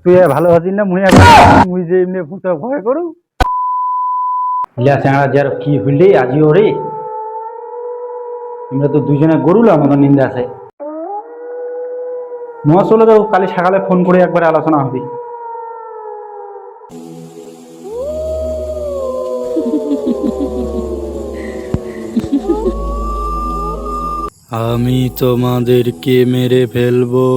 তুই ভালো আছিস না? মুই যে এমনি ভূত ভয় করু ইলা স্যাংরা যার কি হইলে আজি ওরে আমরা তো দুইজনে গরুল আমাদের নিন্দা আছে নোয়া চলে যাও, কালি সকালে ফোন করে একবার আলোচনা হবে। আমি তোমাদেরকে মেরে ফেলবো।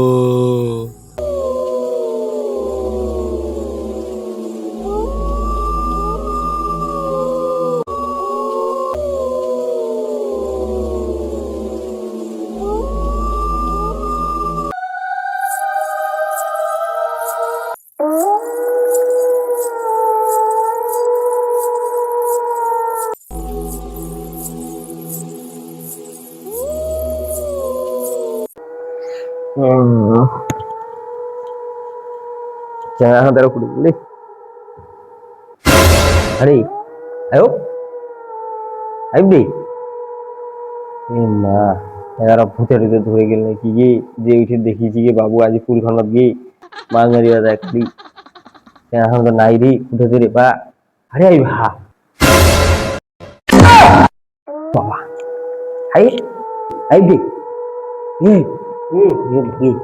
Jangan taruh kudu boleh. Hari, ayo, ayo deh. না এরা ভূতের ভিতরে ধরে গেল নাকি গিয়ে যে উঠে দেখিছি গিয়ে বাবু আজ ফুল খানাত গিয়ে মাছ মারিয়া যায় খালি এখন তো নাই রে উঠে ধরে বা আরে আই ভা বাবা আই আই দে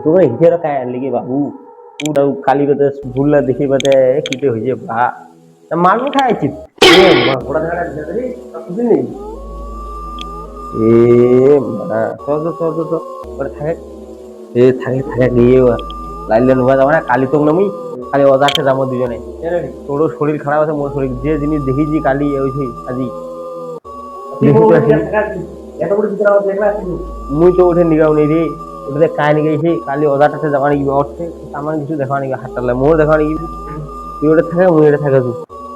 তোমরা হিটের কায় লেগে বাবু পুরা কালি কথা ভুললা দেখি বাদে কিতে হইছে ভা মালু খাইছি ওরা ধারা ধরে বুঝলি নেই এ মানে তো থাকে এ থাকে গিয়ে লাইলে নোয়া যাবে না কালি তো নামি খালি অজাতে যাবো দুজনে তোরও শরীর খারাপ আছে মোর শরীর যে জিনিস দেখিছি কালি ওইছি আজি মুই তো উঠে নিগাও নেই রে ওটাতে কায় নিয়ে গেছি কালি অজাটাতে যাবা নাকি অর্থে আমার কিছু দেখা নাকি হাতটালে মোর দেখা নাকি তুই ওটা থাকে মুই এটা থাকে তুই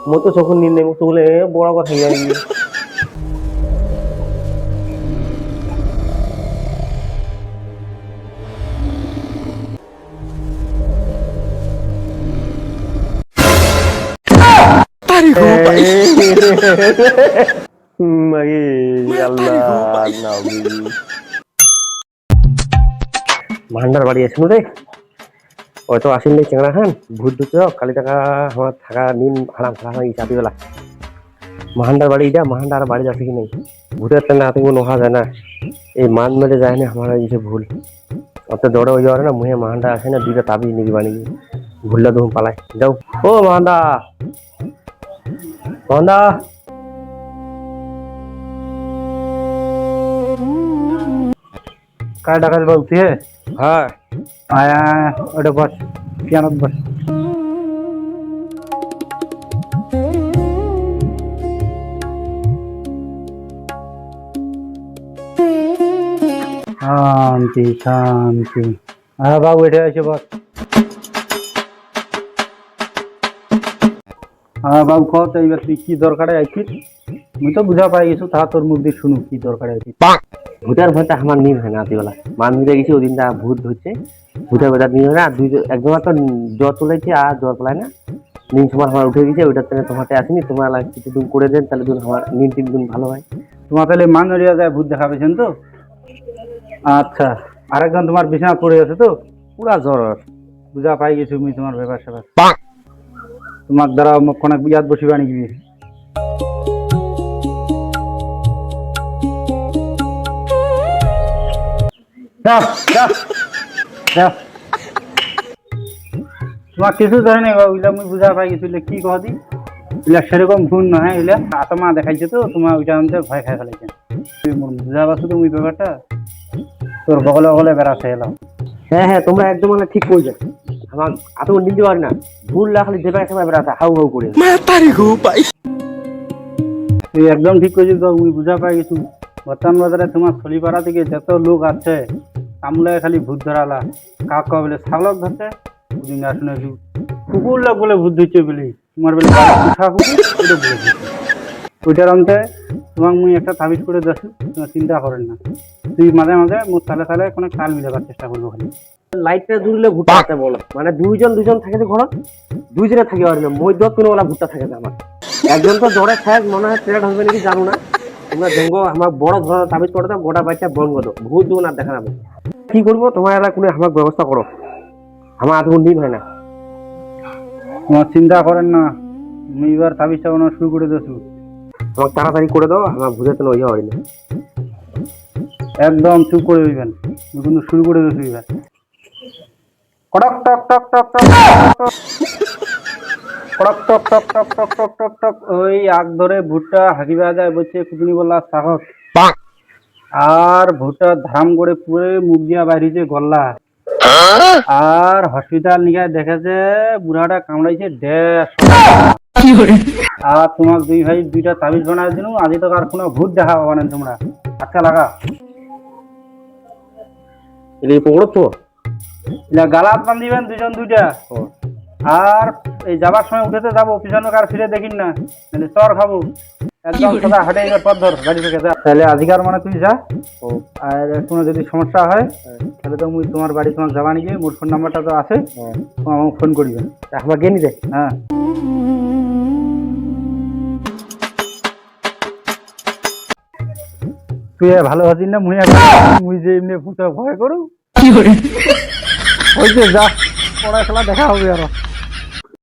মোর তো চোখের নিন নেই মুখ তো বলে বড় কথা নাকি ভান্ডার বাড়ি আছে রে হয়তো আসেন নেই চেংড়া খান ভূত ধুত কালি টাকা আমার থাকা নিন হারাম খারাপ ইচ্ছা বেলা মাহান্ডার বাড়ি যা মাহান্ডার বাড়ি যাচ্ছে কি নেই ভূতের টানা হাতে কোনো নোহা যায় না এই মান মেরে যায় না আমার কিছু ভুল অত দৌড়ে হয়ে যাওয়ার না মুহে মাহান্ডা আসে না দুইটা তাবিজ নিবি বানিয়ে ভুললা তখন পালাই যাও ও মাহান্ডা মাহান্ডা काय टाकायला बोलती है? হ্যাঁ आया ओटे बस पियानोत बस शांति शांति हाँ बाबू बैठे ऐसे बस हाँ बाबू कह तो एবার তুই কি দরকারে আইছিস মুই তো বুঝা পাই গেছো তা তোর মুখ দিয়ে শুনু কি দরকারে আইছিস ভূতের ভয়টা আমার নিন হয় না রাতিবেলা মান ধরে গেছি ওই দিনটা ভূত ধরছে ভূতের ভয়টা নিন হয় না দুই একদম তো জ্বর চলেছে আর জ্বর পলায় না নিন সময় আমার উঠে গেছে ওইটার থেকে তোমাতে আসেনি তোমার কিছু দিন করে দেন তাহলে দিন আমার নিন 3 দিন ভালো হয় তোমার তাহলে মান ধরিয়া যায় ভূত দেখা পেয়েছেন তো আচ্ছা আরেকজন তোমার বিছানা পড়ে আছে তো পুরা জ্বর বুঝা পাই গেছি মুই তোমার ব্যাপার স্যাপার তোমার দ্বারা কোনো বিয়াদ বসিবা নাকি তোমার কিছু ধরে নেই ওইটা মুই বুঝা পাই গেছি কি কহ দি ওইটা সেরকম ভুল নয় ওইটা আত্মা দেখাইছে তো তোমার ওইটা আমাদের ভয় খাই ফেলাইছে বুঝা পাচ্ছ তো ওই ব্যাপারটা তোর বগলে বগলে বেড়াতে এলাম হ্যাঁ হ্যাঁ তোমরা একদম মানে ঠিক কইছো আমার এত নিতে পারি না ভুল রাখলে দেবে সময় বেড়াতে হাউ হাউ করে তুই একদম ঠিক কইছিস তো মুই বুঝা পাই গেছি বর্তমান বাজারে তোমার খলিপাড়া থেকে যত লোক আছে আমলে খালি ভূত ধরালা কাক বলে ছাগলক ধরছে ওদিন শুনে কুকুর লোক বলে ভূত ধরছে বলি তোমার বলে পিঠা কুকুর ওটা বলে ওইটার অন্তে তোমার মুই একটা তাবিজ করে দিয়েছি তোমার চিন্তা করেন না তুই মাঝে মাঝে মোর তালে তালে কোনো কাল মিলাবার চেষ্টা করবো খালি লাইটটা জুড়লে ভূতটা আসতে বলো মানে দুইজন থাকে যে ঘর দুইজনে থাকে আর না মই দত কোনো ভূতটা থাকে আমার একজন তো জ্বরে খায় মনে হয় ট্রেড হবে নাকি জানো না তোমরা দেখো আমার বড় ধরনের তাবিজ করে দাও গোটা বাচ্চা বন গো ভূত যখন আর দেখা যাবে কি করবো তোমার এলাকা কোনো আমার ব্যবস্থা করো আমার আধ দিন হয় না। তোমার চিন্তা করেন না, তুমি এবার তাবিজটা বানানো শুরু করে দিয়েছো। আমাকে তাড়াতাড়ি করে দাও, আমার বুঝে তো ইয়ে হয় না। একদম চুপ করে হইবেন, তুমি কিন্তু শুরু করে দিয়েছো এবার। কড়ক টক টক টক টক টক কড়ক টক টক টক টক টক টক টক। ওই আগ ধরে ভুট্টা হাঁকিবা যায় বলছে কুটুনি বললা সাহস, আর ভুট্টা ধাম করে পুরে মুখ দিয়া বাইরেছে গল্লা। আর হসপিটাল নিয়ে দেখেছে বুড়াটা কামড়াইছে 150। আর তোমার দুই ভাই দুইটা তাবিজ বানায় দিন, আজ তো আর কোনো ভূত দেখা পাবা না তোমরা। আচ্ছা লাগা এলে পকড়ো তো। এলা গালাত বান দিবেন দুজন দুইটা। আর এই যাবার সময় উঠেতে যাবো, পিছনে কার ফিরে দেখিন না, নাহলে চর খাবো। একদম সোজা হাটে এবার পথ ধর গাড়ি থেকে যা। তাহলে আধিকার মানে তুই যা। আর কোনো যদি সমস্যা হয় তাহলে তো মুই তোমার বাড়ি তোমার যাবা নিয়ে, মোর ফোন নাম্বারটা তো আছে, তুমি আমাকে ফোন করিবেন। আমার গে নিতে। হ্যাঁ তুই ভালো আছিস না? মুই যে এমনি ভূতে ভয় করু। ওই যে যা, পড়াশোনা দেখা হবে আরো।